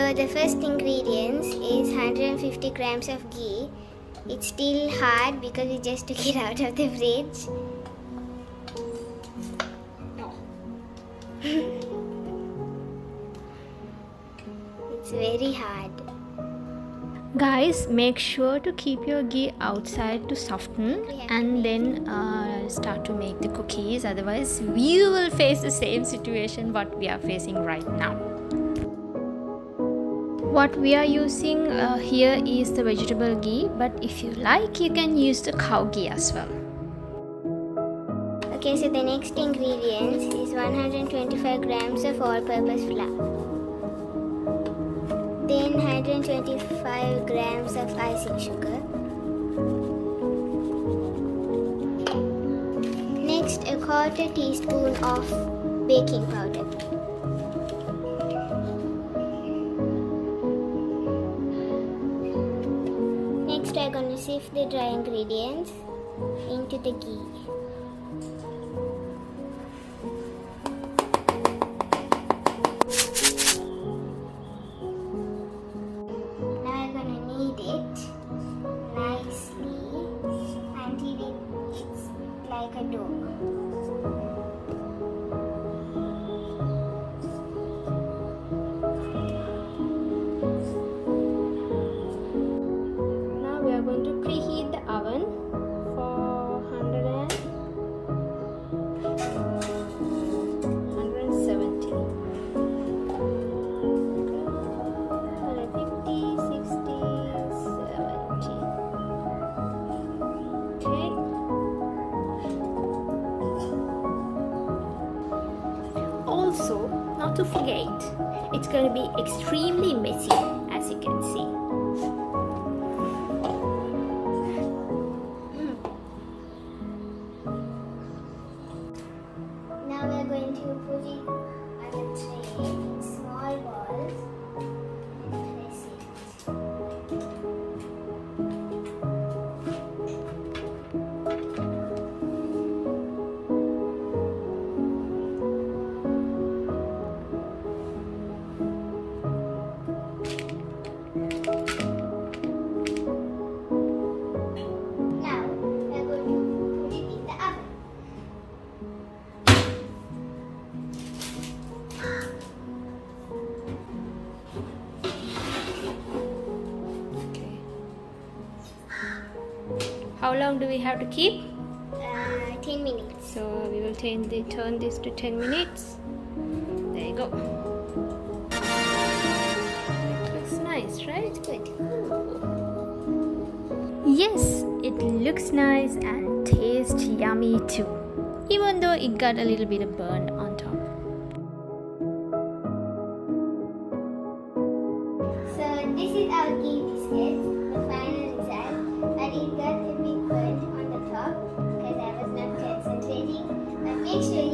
So the first ingredients is 150 grams of ghee. It's still hard because we just took it out of the fridge. No. It's very hard. Guys, make sure to keep your ghee outside to soften and then start to make the cookies. Otherwise, we will face the same situation what we are facing right now. What we are using here is the vegetable ghee, but if you like, you can use the cow ghee as well. Okay, so the next ingredients is 125 grams of all-purpose flour. Then 125 grams of icing sugar. Next, a quarter teaspoon of baking powder. Next, I'm going to sift the dry ingredients into the ghee. Like a dough. Now we are going to preheat the oven for 170. 150, 60, 70. Okay. Also, not to forget, it's going to be extremely messy, as you can see. Now we are going to put it on a tray in small balls and press it. How long do we have to keep? 10 minutes. So we will turn this to 10 minutes. There you go. It looks nice, right? It's good. Yes, it looks nice and tastes yummy too. Even though it got a little bit of burn on top. So this is our ghee biscuits, the final result. But it got a big burn on the top because I was not concentrating. But make sure